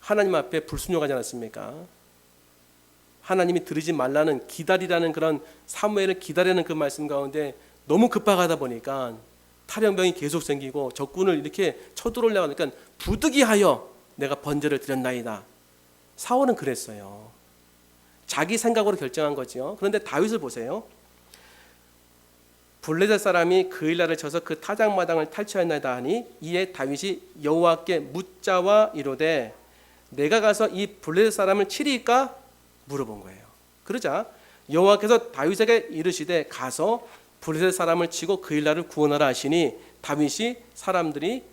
하나님 앞에 불순종하지 않았습니까? 하나님이 들으지 말라는, 기다리라는 그런 사무엘을 기다리는 그 말씀 가운데 너무 급박하다 보니까 탈영병이 계속 생기고 적군을 이렇게 쳐들어오려고 하니까 부득이하여 내가 번제를 드렸나이다. 사울은 그랬어요. 자기 생각으로 결정한 거죠. 그런데 다윗을 보세요. 블레셋 사람이 그일라를 쳐서 그 타작마당을 탈취하였나이다 하니, 이에 다윗이 여호와께 묻자와 이르되 내가 가서 이 블레셋 사람을 치리까 물어본 거예요. 그러자 여호와께서 다윗에게 이르시되 가서 블레셋 사람을 치고 그일라를 구원하라 하시니, 다윗의 사람들이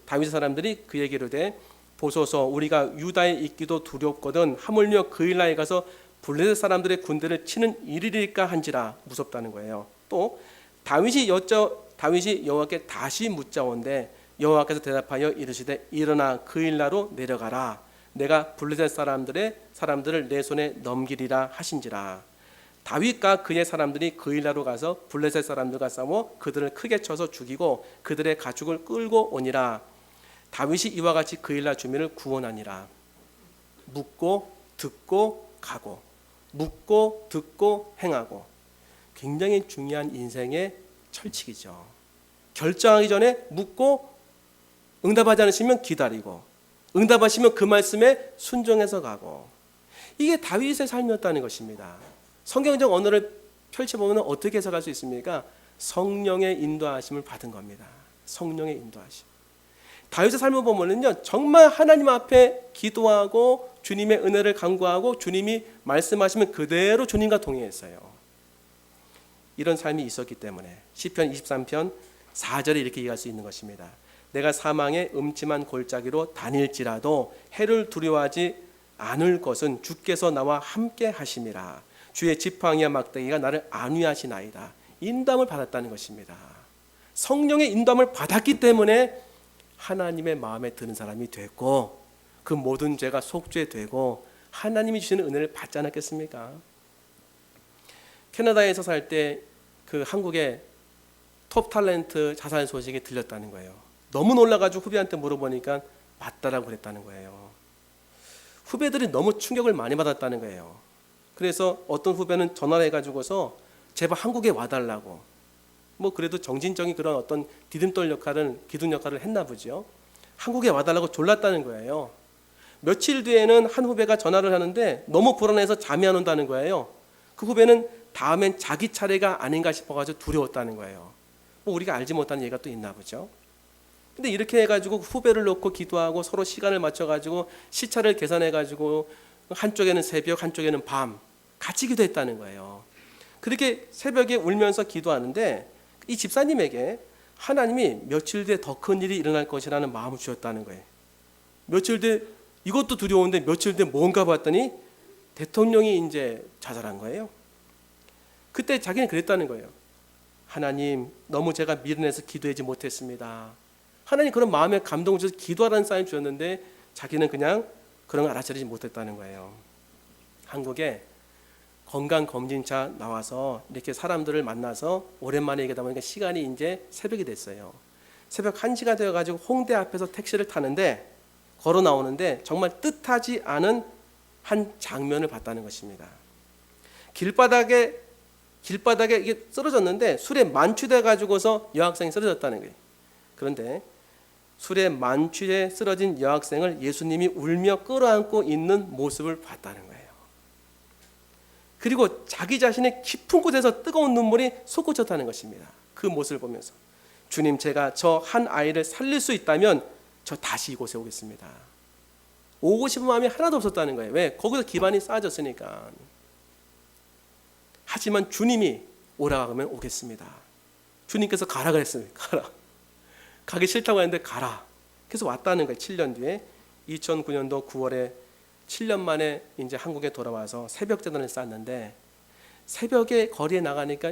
그에게 이르되 보소서 우리가 유다에 있기도 두렵거든 하물며 그일라에 가서 블레셋 사람들의 군대를 치는 일이리까 한지라. 무섭다는 거예요. 또 다윗이 여호와께 다시 묻자온데 여호와께서 대답하여 이르시되 일어나 그일라로 내려가라. 내가 블레셋 사람들을 내 손에 넘기리라 하신지라. 다윗과 그의 사람들이 그일라로 가서 블레셋 사람들과 싸워 그들을 크게 쳐서 죽이고 그들의 가축을 끌고 오니라. 다윗이 이와 같이 그일라 주민을 구원하니라. 묻고 듣고 가고, 묻고 듣고 행하고. 굉장히 중요한 인생의 철칙이죠. 결정하기 전에 묻고, 응답하지 않으시면 기다리고, 응답하시면 그 말씀에 순종해서 가고. 이게 다윗의 삶이었다는 것입니다. 성경적 언어를 펼쳐보면 어떻게 해석할 수 있습니까? 성령의 인도하심을 받은 겁니다. 성령의 인도하심. 다윗의 삶을 보면요, 정말 하나님 앞에 기도하고 주님의 은혜를 간구하고 주님이 말씀하시면 그대로 주님과 동행했어요. 이런 삶이 있었기 때문에 시편 23편 4절에 이렇게 얘기할 수 있는 것입니다. 내가 사망의 음침한 골짜기로 다닐지라도 해를 두려워하지 않을 것은 주께서 나와 함께 하심이라. 주의 지팡이와 막대기가 나를 안위하시나이다. 인도함을 받았다는 것입니다. 성령의 인도함을 받았기 때문에 하나님의 마음에 드는 사람이 됐고, 그 모든 죄가 속죄되고 하나님이 주시는 은혜를 받지 않았겠습니까? 캐나다에서 살 때 그 한국의 톱 탤런트 자살 소식이 들렸다는 거예요. 너무 놀라가지고 후배한테 물어보니까 맞다라고 그랬다는 거예요. 후배들이 너무 충격을 많이 받았다는 거예요. 그래서 어떤 후배는 전화를 해가지고서 제발 한국에 와달라고, 뭐 그래도 정신적인 그런 어떤 디딤돌 역할을, 기둥 역할을 했나 보죠. 한국에 와달라고 졸랐다는 거예요. 며칠 뒤에는 한 후배가 전화를 하는데 너무 불안해서 잠이 안 온다는 거예요. 그 후배는 다음엔 자기 차례가 아닌가 싶어가지고 두려웠다는 거예요. 뭐 우리가 알지 못하는 얘기가 또 있나 보죠. 근데 이렇게 해가지고 후배를 놓고 기도하고 서로 시간을 맞춰가지고 시차를 계산해가지고 한쪽에는 새벽, 한쪽에는 밤 같이 기도했다는 거예요. 그렇게 새벽에 울면서 기도하는데 이 집사님에게 하나님이 며칠 뒤에 더 큰 일이 일어날 것이라는 마음을 주셨다는 거예요. 며칠 뒤에 이것도 두려운데 며칠 뒤에 뭔가 봤더니 대통령이 이제 자살한 거예요. 그때 자기는 그랬다는 거예요. 하나님, 너무 제가 미련해서 기도하지 못했습니다. 하나님 그런 마음에 감동을 주셔서 기도하라는 사인을 주셨는데 자기는 그냥 그런 걸 알아차리지 못했다는 거예요. 한국에 건강검진차 나와서 이렇게 사람들을 만나서 오랜만에 얘기하다 보니까 시간이 이제 새벽이 됐어요. 새벽 1시가 되어가지고 홍대 앞에서 택시를 타는데 걸어 나오는데 정말 뜻하지 않은 한 장면을 봤다는 것입니다. 길바닥에 이게 쓰러졌는데 술에 만취돼 가지고서 여학생이 쓰러졌다는 거예요. 그런데 술에 만취해 쓰러진 여학생을 예수님이 울며 끌어안고 있는 모습을 봤다는 거예요. 그리고 자기 자신의 깊은 곳에서 뜨거운 눈물이 솟구쳤다는 것입니다. 그 모습을 보면서 주님, 제가 저 한 아이를 살릴 수 있다면 저 다시 이곳에 오겠습니다. 오고 싶은 마음이 하나도 없었다는 거예요. 왜? 거기서 기반이 쌓아졌으니까. 하지만 주님이 오라고 하면 오겠습니다. 주님께서 가라 그랬습니다. 가라. 가기 싫다고 했는데 가라. 그래서 왔다는 거예요. 7년 뒤에 2009년도 9월에 7년 만에 이제 한국에 돌아와서 새벽 재단을 쌓았는데 새벽에 거리에 나가니까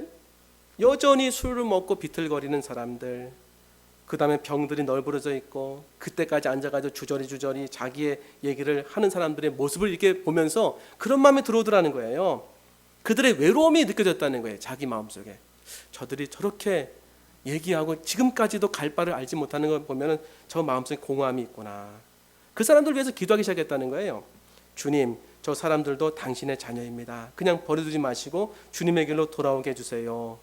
여전히 술을 먹고 비틀거리는 사람들, 그 다음에 병들이 널브러져 있고 그때까지 앉아가지고 주저리 자기의 얘기를 하는 사람들의 모습을 이렇게 보면서 그런 마음이 들어오더라는 거예요. 그들의 외로움이 느껴졌다는 거예요. 자기 마음속에 저들이 저렇게 얘기하고 지금까지도 갈 바를 알지 못하는 걸 보면 저 마음속에 공허함이 있구나. 그 사람들 위해서 기도하기 시작했다는 거예요. 주님, 저 사람들도 당신의 자녀입니다. 그냥 버려두지 마시고 주님의 길로 돌아오게 해주세요.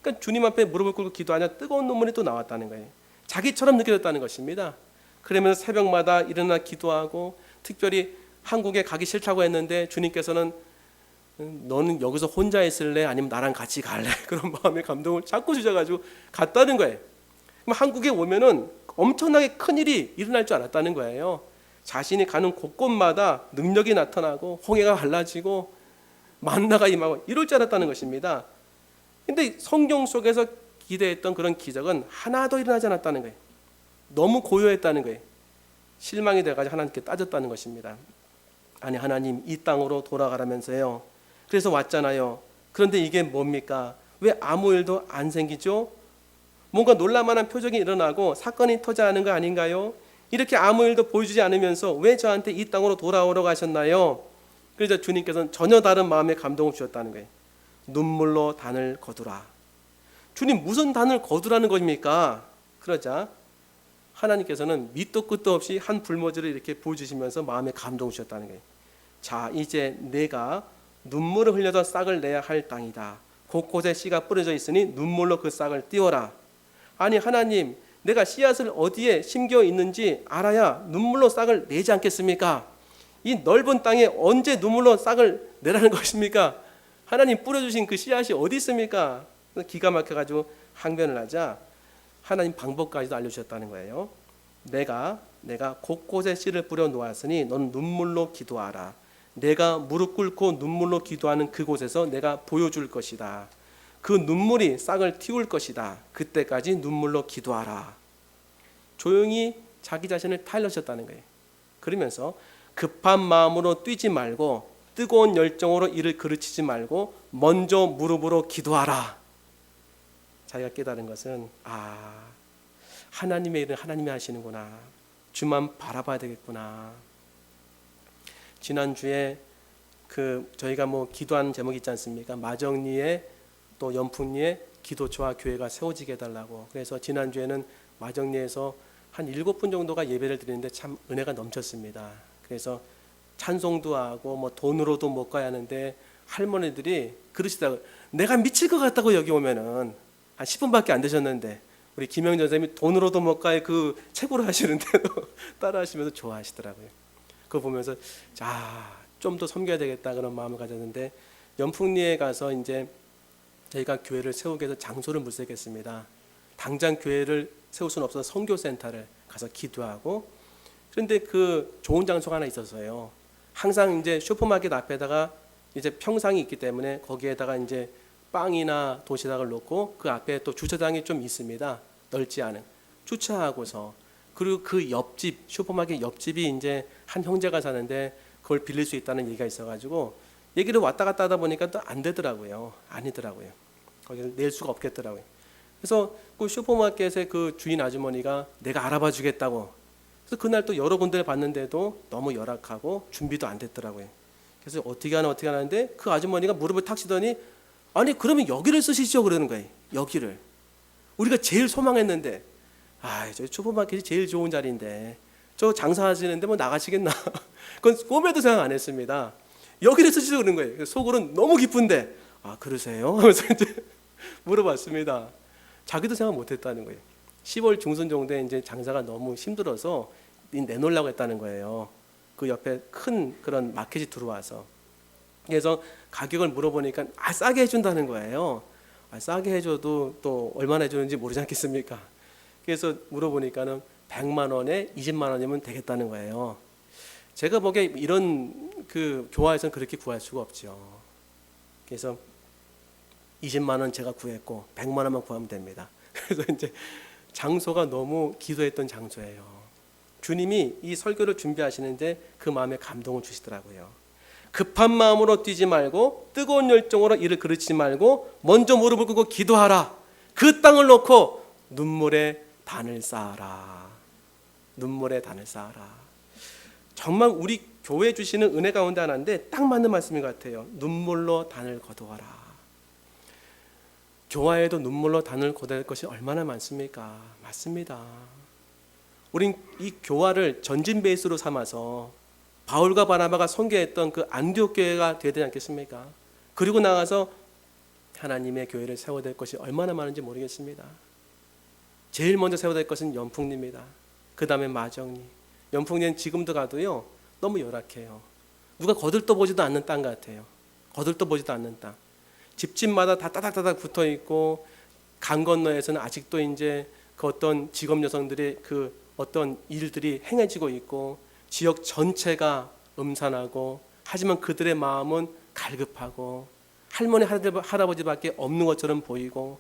그러니까 주님 앞에 무릎을 꿇고 기도하냐 뜨거운 눈물이 또 나왔다는 거예요. 자기처럼 느껴졌다는 것입니다. 그러면서 새벽마다 일어나 기도하고 특별히 한국에 가기 싫다고 했는데 주님께서는 너는 여기서 혼자 있을래? 아니면 나랑 같이 갈래? 그런 마음의 감동을 자꾸 주셔가지고 갔다는 거예요. 그럼 한국에 오면은 엄청나게 큰 일이 일어날 줄 알았다는 거예요. 자신이 가는 곳곳마다 능력이 나타나고 홍해가 갈라지고 만나가 임하고 이럴 줄 알았다는 것입니다. 근데 성경 속에서 기대했던 그런 기적은 하나도 일어나지 않았다는 거예요. 너무 고요했다는 거예요. 실망이 돼가지고 하나님께 따졌다는 것입니다. 아니, 하나님 이 땅으로 돌아가라면서요. 그래서 왔잖아요. 그런데 이게 뭡니까? 왜 아무 일도 안 생기죠? 뭔가 놀랄만한 표적이 일어나고 사건이 터져야 하는 거 아닌가요? 이렇게 아무 일도 보여주지 않으면서 왜 저한테 이 땅으로 돌아오라고 하셨나요? 그래서 주님께서는 전혀 다른 마음의 감동을 주셨다는 거예요. 눈물로 단을 거두라. 주님, 무슨 단을 거두라는 겁니까? 그러자 하나님께서는 밑도 끝도 없이 한 불모지를 이렇게 보여주시면서 마음의 감동을 주셨다는 거예요. 자, 이제 내가 눈물을 흘려서 싹을 내야 할 땅이다. 곳곳에 씨가 뿌려져 있으니 눈물로 그 싹을 띄워라. 아니, 하나님, 내가 씨앗을 어디에 심겨 있는지 알아야 눈물로 싹을 내지 않겠습니까? 이 넓은 땅에 언제 눈물로 싹을 내라는 것입니까? 하나님 뿌려주신 그 씨앗이 어디 있습니까? 기가 막혀가지고 항변을 하자 하나님 방법까지도 알려주셨다는 거예요. 내가 곳곳에 씨를 뿌려 놓았으니 넌 눈물로 기도하라. 내가 무릎 꿇고 눈물로 기도하는 그곳에서 내가 보여줄 것이다. 그 눈물이 싹을 틔울 것이다. 그때까지 눈물로 기도하라. 조용히 자기 자신을 타일러셨다는 거예요. 그러면서 급한 마음으로 뛰지 말고 뜨거운 열정으로 이를 그르치지 말고 먼저 무릎으로 기도하라. 자기가 깨달은 것은 하나님의 일은 하나님이 하시는구나. 주만 바라봐야 되겠구나. 지난주에 저희가 기도하는 제목이 있지 않습니까? 마정리에 또 연풍리에 기도처와 교회가 세워지게 해달라고. 그래서 지난주에는 마정리에서 한 7분 정도가 예배를 드리는데 참 은혜가 넘쳤습니다. 그래서 찬송도 하고 뭐 돈으로도 못 가야 하는데 할머니들이 그러시다고, 내가 미칠 것 같다고 여기 오면은 한 10분밖에 안 되셨는데 우리 김영전 선생님이 돈으로도 못 가야 그 최고로 하시는데도 따라 하시면서 좋아하시더라고요. 그거 보면서 좀 더 섬겨야 되겠다 그런 마음을 가졌는데, 연풍리에 가서 이제 저희가 교회를 세우기 위해서 장소를 물색했습니다. 당장 교회를 세울 수는 없어서 선교센터를 가서 기도하고, 그런데 그 좋은 장소가 하나 있었어요. 항상 이제 슈퍼마켓 앞에다가 이제 평상이 있기 때문에 거기에다가 이제 빵이나 도시락을 놓고 그 앞에 또 주차장이 좀 있습니다. 넓지 않은. 주차하고서, 그리고 그 옆집, 슈퍼마켓 옆집이 이제 한 형제가 사는데 그걸 빌릴 수 있다는 얘기가 있어가지고 얘기를 왔다 갔다 하다 보니까 또 안 되더라고요. 아니더라고요. 거기를 낼 수가 없겠더라고요. 그래서 그 슈퍼마켓의 그 주인 아주머니가 내가 알아봐 주겠다고. 그래서 그날 또 여러 군데를 봤는데도 너무 열악하고 준비도 안 됐더라고요. 그래서 어떻게 하는데 그 아주머니가 무릎을 탁 치더니, 아니 그러면 여기를 쓰시죠 그러는 거예요. 여기를. 우리가 제일 소망했는데, 저 슈퍼마켓이 제일 좋은 자리인데 저 장사하시는데 뭐 나가시겠나. 그건 꿈에도 생각 안 했습니다. 여기를 쓰시죠 그런 거예요. 속으로는 너무 기쁜데, 그러세요? 하면서 이제 물어봤습니다. 자기도 생각 못 했다는 거예요. 10월 중순 정도에 이제 장사가 너무 힘들어서 내놓으려고 했다는 거예요. 그 옆에 큰 그런 마켓이 들어와서. 그래서 가격을 물어보니까 싸게 해준다는 거예요. 싸게 해줘도 또 얼마나 해주는지 모르지 않겠습니까? 그래서 물어보니까는 100만 원에 20만 원이면 되겠다는 거예요. 제가 보기에 이런 그 교화에서는 그렇게 구할 수가 없죠. 그래서 20만 원 제가 구했고 100만 원만 구하면 됩니다. 그래서 이제 장소가 너무 기도했던 장소예요. 주님이 이 설교를 준비하시는데 그 마음에 감동을 주시더라고요. 급한 마음으로 뛰지 말고 뜨거운 열정으로 이를 그르치지 말고 먼저 무릎을 꿇고 기도하라. 그 땅을 놓고 눈물의 단을 쌓아라. 눈물의 단을 쌓아라. 정말 우리 교회 주시는 은혜 가운데 하나인데 딱 맞는 말씀인 것 같아요. 눈물로 단을 거두어라. 교화에도 눈물로 단을 거둘 것이 얼마나 많습니까? 맞습니다. 우린 이 교화를 전진 베이스로 삼아서 바울과 바나바가 선교했던 그 안디옥 교회가 되어야 되지 않겠습니까? 그리고 나가서 하나님의 교회를 세워야 될 것이 얼마나 많은지 모르겠습니다. 제일 먼저 세워야 될 것은 연풍리입니다. 그 다음에 마정리. 연풍리는 지금도 가도요 너무 열악해요. 누가 거들떠보지도 않는 땅 같아요. 거들떠보지도 않는 땅. 집집마다 다 따닥따닥 붙어 있고, 강 건너에서는 아직도 이제 그 어떤 직업 여성들의 그 어떤 일들이 행해지고 있고, 지역 전체가 음산하고, 하지만 그들의 마음은 갈급하고 할머니 할아버지밖에 없는 것처럼 보이고,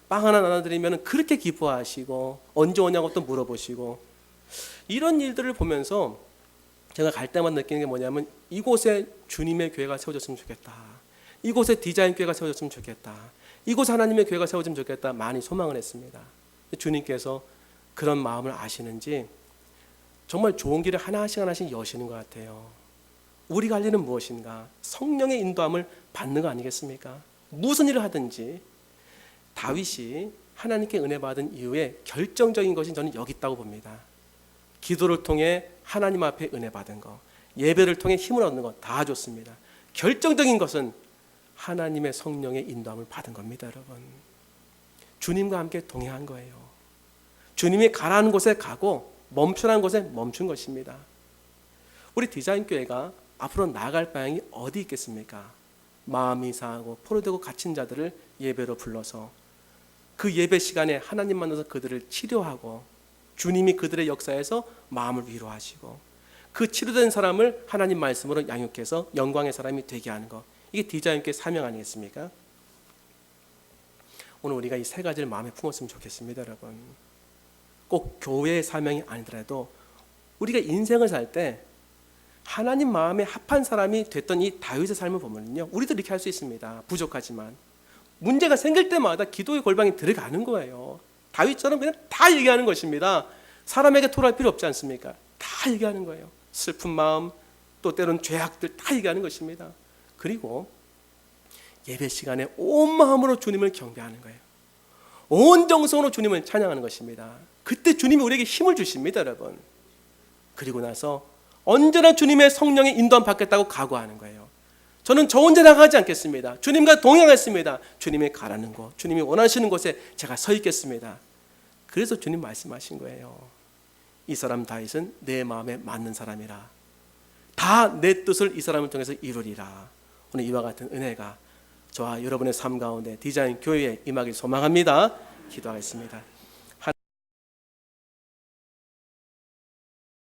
빵 하나 나눠드리면 그렇게 기뻐하시고 언제 오냐고 또 물어보시고, 이런 일들을 보면서 제가 갈 때마다 느끼는 게 뭐냐면, 이곳에 주님의 교회가 세워졌으면 좋겠다. 이곳에 디자인 교회가 세워졌으면 좋겠다. 이곳에 하나님의 교회가 세워졌으면 좋겠다. 많이 소망을 했습니다. 주님께서 그런 마음을 아시는지 정말 좋은 길을 하나씩 여시는 것 같아요. 우리가 할 일은 무엇인가? 성령의 인도함을 받는 거 아니겠습니까? 무슨 일을 하든지. 다윗이 하나님께 은혜 받은 이후에 결정적인 것이 저는 여기 있다고 봅니다. 기도를 통해 하나님 앞에 은혜 받은 것, 예배를 통해 힘을 얻는 것 다 좋습니다. 결정적인 것은 하나님의 성령의 인도함을 받은 겁니다. 여러분, 주님과 함께 동행한 거예요. 주님이 가라는 곳에 가고 멈추라는 곳에 멈춘 것입니다. 우리 디자인교회가 앞으로 나아갈 방향이 어디 있겠습니까? 마음이 상하고 포로되고 갇힌 자들을 예배로 불러서 그 예배 시간에 하나님 만나서 그들을 치료하고, 주님이 그들의 역사에서 마음을 위로하시고, 그 치료된 사람을 하나님 말씀으로 양육해서 영광의 사람이 되게 하는 것, 이게 디자인교회 사명 아니겠습니까? 오늘 우리가 이 세 가지를 마음에 품었으면 좋겠습니다. 여러분, 꼭 교회의 사명이 아니더라도 우리가 인생을 살 때 하나님 마음에 합한 사람이 됐던 이 다윗의 삶을 보면요, 우리도 이렇게 할 수 있습니다. 부족하지만 문제가 생길 때마다 기도의 골방에 들어가는 거예요. 다윗처럼 그냥 다 얘기하는 것입니다. 사람에게 토로할 필요 없지 않습니까? 다 얘기하는 거예요. 슬픈 마음, 또 때론 죄악들 다 얘기하는 것입니다. 그리고 예배 시간에 온 마음으로 주님을 경배하는 거예요. 온 정성으로 주님을 찬양하는 것입니다. 그때 주님이 우리에게 힘을 주십니다. 여러분. 그리고 나서 언제나 주님의 성령의 인도함 받겠다고 각오하는 거예요. 저는 저 혼자 나가지 않겠습니다. 주님과 동행하겠습니다. 주님이 가라는 곳, 주님이 원하시는 곳에 제가 서 있겠습니다. 그래서 주님 말씀하신 거예요. 이 사람 다윗은 내 마음에 맞는 사람이라. 다 내 뜻을 이 사람을 통해서 이루리라. 오늘 이와 같은 은혜가 저와 여러분의 삶 가운데 디자인 교회에 임하길 소망합니다. 기도하겠습니다.